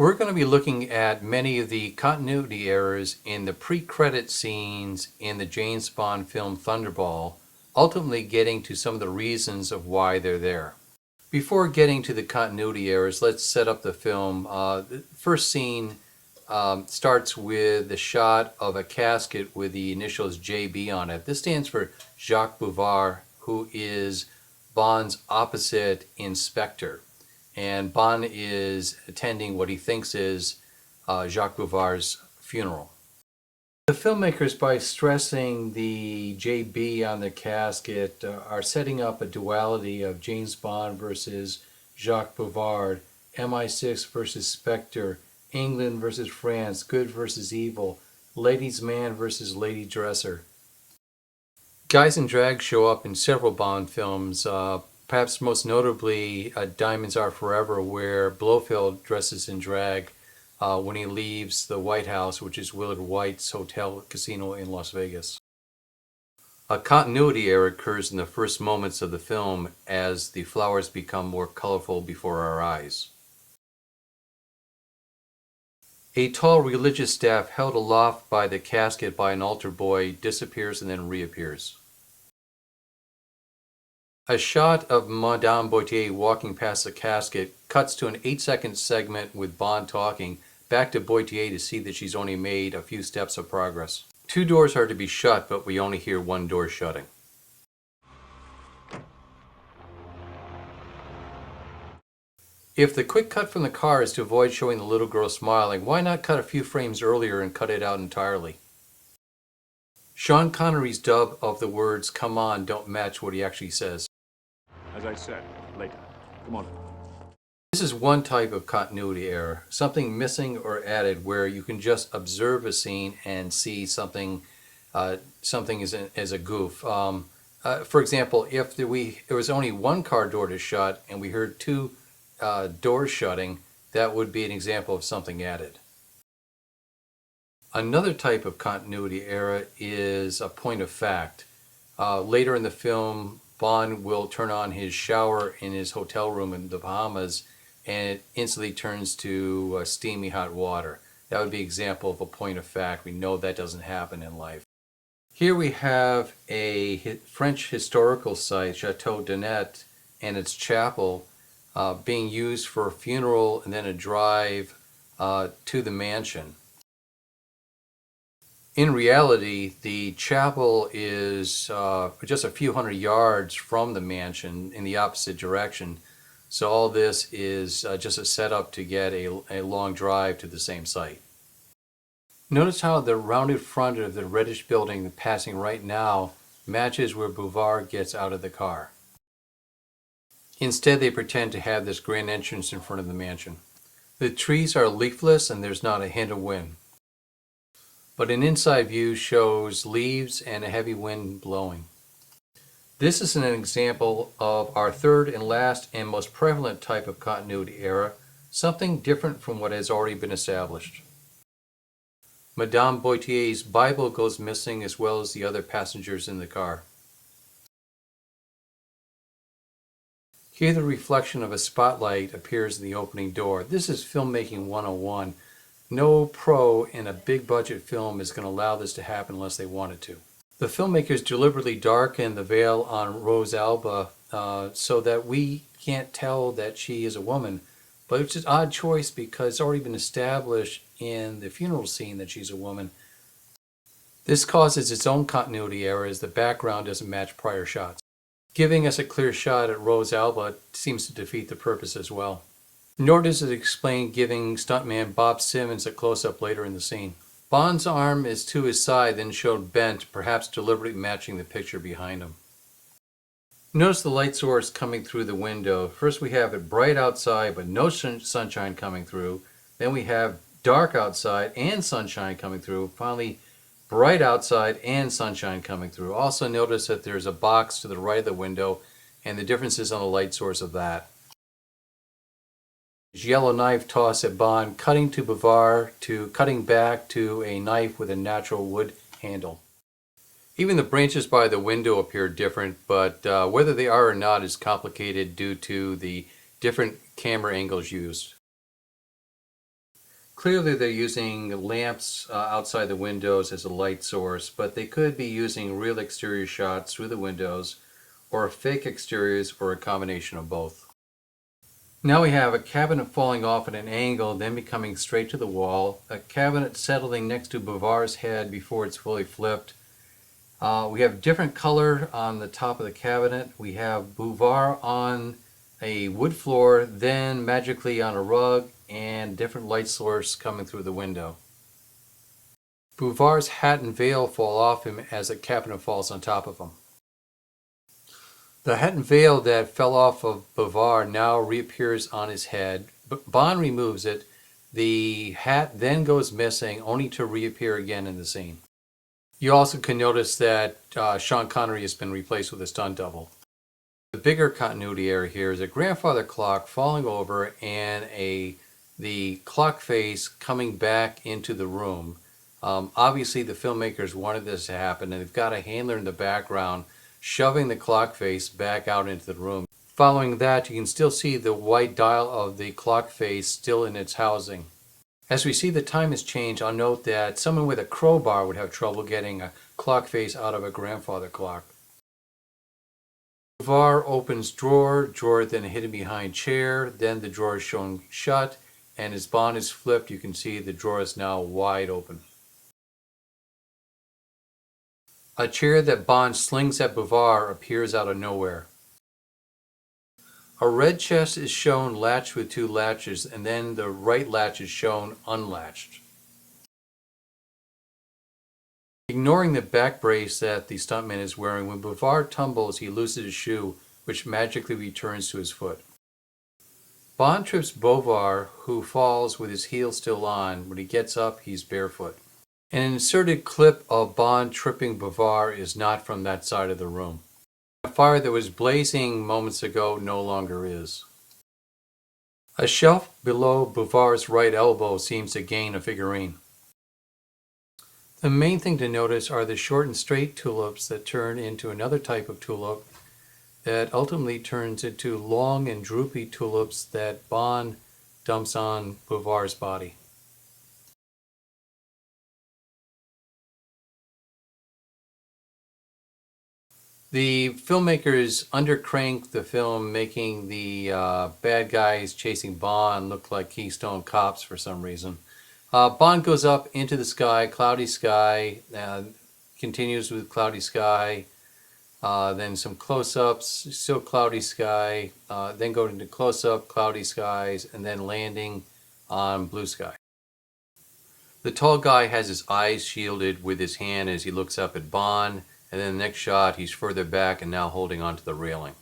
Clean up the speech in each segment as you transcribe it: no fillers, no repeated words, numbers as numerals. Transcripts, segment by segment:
We're going to be looking at many of the continuity errors in the pre-credit scenes in the James Bond film Thunderball, ultimately getting to some of the reasons of why they're there. Before getting to the continuity errors, let's set up the film. The first scene starts with the shot of a casket with the initials JB on it. This stands for Jacques Bouvard, who is Bond's opposite inspector. And Bond is attending what he thinks is Jacques Bouvard's funeral. The filmmakers, by stressing the JB on the casket, are setting up a duality of James Bond versus Jacques Bouvard, MI6 versus Spectre, England versus France, good versus evil, ladies' man versus lady dresser. Guys in drag show up in several Bond films, perhaps most notably Diamonds Are Forever, where Blofeld dresses in drag when he leaves the White House, which is Willard White's hotel casino in Las Vegas. A continuity error occurs in the first moments of the film as the flowers become more colorful before our eyes. A tall religious staff held aloft by the casket by an altar boy disappears and then reappears. A shot of Madame Boitier walking past the casket cuts to an 8-second segment with Bond talking back to Boitier to see that she's only made a few steps of progress. 2 doors are to be shut, but we only hear 1 door shutting. If the quick cut from the car is to avoid showing the little girl smiling, why not cut a few frames earlier and cut it out entirely? Sean Connery's dub of the words "come on" don't match what he actually says. As I said, later. Come on. This is one type of continuity error, something missing or added where you can just observe a scene and see something as a goof. For example, if there was only 1 car door to shut and we heard 2 doors shutting, that would be an example of something added. Another type of continuity error is a point of fact. Later in the film, Bond will turn on his shower in his hotel room in the Bahamas and it instantly turns to steamy hot water. That would be an example of a point of fact. We know that doesn't happen in life. Here we have a French historical site, Chateau d'Anet, and its chapel being used for a funeral and then a drive to the mansion. In reality, the chapel is just a few hundred yards from the mansion in the opposite direction. So all this is just a setup to get a long drive to the same site. Notice how the rounded front of the reddish building passing right now matches where Bouvard gets out of the car. Instead, they pretend to have this grand entrance in front of the mansion. The trees are leafless and there's not a hint of wind. But an inside view shows leaves and a heavy wind blowing. This is an example of our third and last and most prevalent type of continuity error, something different from what has already been established. Madame Boitier's Bible goes missing as well as the other passengers in the car. Here the reflection of a spotlight appears in the opening door. This is filmmaking 101. No pro in a big budget film is going to allow this to happen unless they wanted to. The filmmakers deliberately darken the veil on Rose Alba so that we can't tell that she is a woman, but it's an odd choice because it's already been established in the funeral scene that she's a woman. This causes its own continuity error as the background doesn't match prior shots. Giving us a clear shot at Rose Alba seems to defeat the purpose as well. Nor does it explain giving stuntman Bob Simmons a close-up later in the scene. Bond's arm is to his side, then showed bent, perhaps deliberately matching the picture behind him. Notice the light source coming through the window. First we have it bright outside but no sunshine coming through. Then we have dark outside and sunshine coming through. Finally, bright outside and sunshine coming through. Also notice that there's a box to the right of the window and the differences on the light source of that. Yellow knife toss at Bond, cutting to Bouvard, to cutting back to a knife with a natural wood handle. Even the branches by the window appear different, but whether they are or not is complicated due to the different camera angles used. Clearly they're using lamps outside the windows as a light source, but they could be using real exterior shots through the windows, or fake exteriors, or a combination of both. Now we have a cabinet falling off at an angle, then becoming straight to the wall, a cabinet settling next to Bavar's head before it's fully flipped. We have different color on the top of the cabinet. We have Bavar on a wood floor, then magically on a rug, and different light source coming through the window. Bavar's hat and veil fall off him as the cabinet falls on top of him. The hat and veil that fell off of Bavar now reappears on his head. Bond removes it. The hat then goes missing, only to reappear again in the scene. You also can notice that Sean Connery has been replaced with a stunt double. The bigger continuity error here is a grandfather clock falling over and the clock face coming back into the room. Obviously, the filmmakers wanted this to happen, and they've got a handler in the background shoving the clock face back out into the room. Following that, you can still see the white dial of the clock face still in its housing. As we see the time has changed, I'll note that someone with a crowbar would have trouble getting a clock face out of a grandfather clock. Bavar opens drawer then hidden behind chair, then the drawer is shown shut, and as Bond is flipped, you can see the drawer is now wide open. A chair that Bond slings at Bavar appears out of nowhere. A red chest is shown latched with two latches, and then the right latch is shown unlatched. Ignoring the back brace that the stuntman is wearing, when Bavar tumbles, he loses his shoe, which magically returns to his foot. Bond trips Bavar, who falls with his heel still on. When he gets up, he's barefoot. An inserted clip of Bond tripping Bavar is not from that side of the room. A fire that was blazing moments ago no longer is. A shelf below Bavar's right elbow seems to gain a figurine. The main thing to notice are the short and straight tulips that turn into another type of tulip that ultimately turns into long and droopy tulips that Bond dumps on Bavar's body. The filmmakers undercranked the film, making the bad guys chasing Bond look like Keystone Cops for some reason. Bond goes up into the sky, cloudy sky, continues with cloudy sky, then some close-ups, still cloudy sky, then going into close-up, cloudy skies, and then landing on blue sky. The tall guy has his eyes shielded with his hand as he looks up at Bond. And then the next shot, he's further back and now holding onto the railing.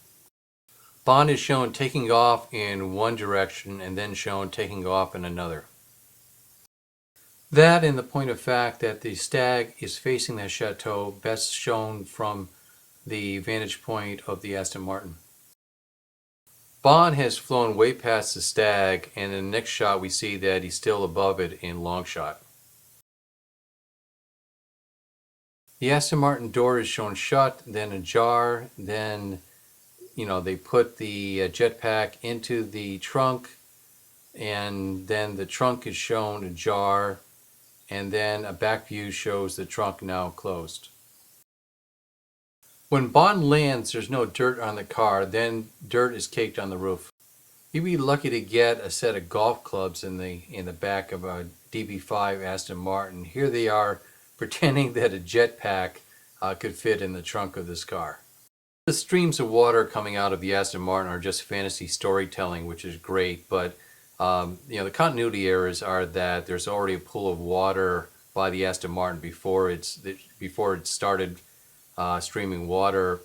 Bond is shown taking off in one direction and then shown taking off in another. That and the point of fact that the stag is facing the chateau, best shown from the vantage point of the Aston Martin. Bond has flown way past the stag, and in the next shot we see that he's still above it in long shot. The Aston Martin door is shown shut, then ajar, then, they put the jetpack into the trunk, and then the trunk is shown ajar, and then a back view shows the trunk now closed. When Bond lands, there's no dirt on the car, then dirt is caked on the roof. You'd be lucky to get a set of golf clubs in the back of a DB5 Aston Martin. Here they are, pretending that a jetpack could fit in the trunk of this car. The streams of water coming out of the Aston Martin are just fantasy storytelling, which is great, but the continuity errors are that there's already a pool of water by the Aston Martin before it started streaming water.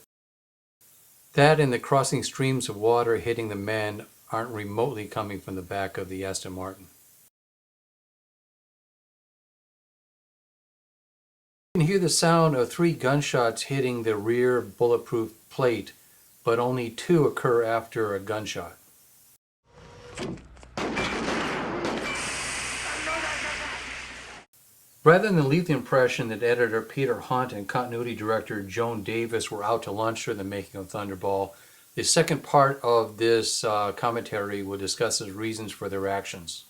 That and the crossing streams of water hitting the men aren't remotely coming from the back of the Aston Martin. You can hear the sound of 3 gunshots hitting the rear bulletproof plate, but only 2 occur after a gunshot. Rather than leave the impression that editor Peter Hunt and continuity director Joan Davis were out to lunch during the making of Thunderball, the second part of this commentary will discuss the reasons for their actions.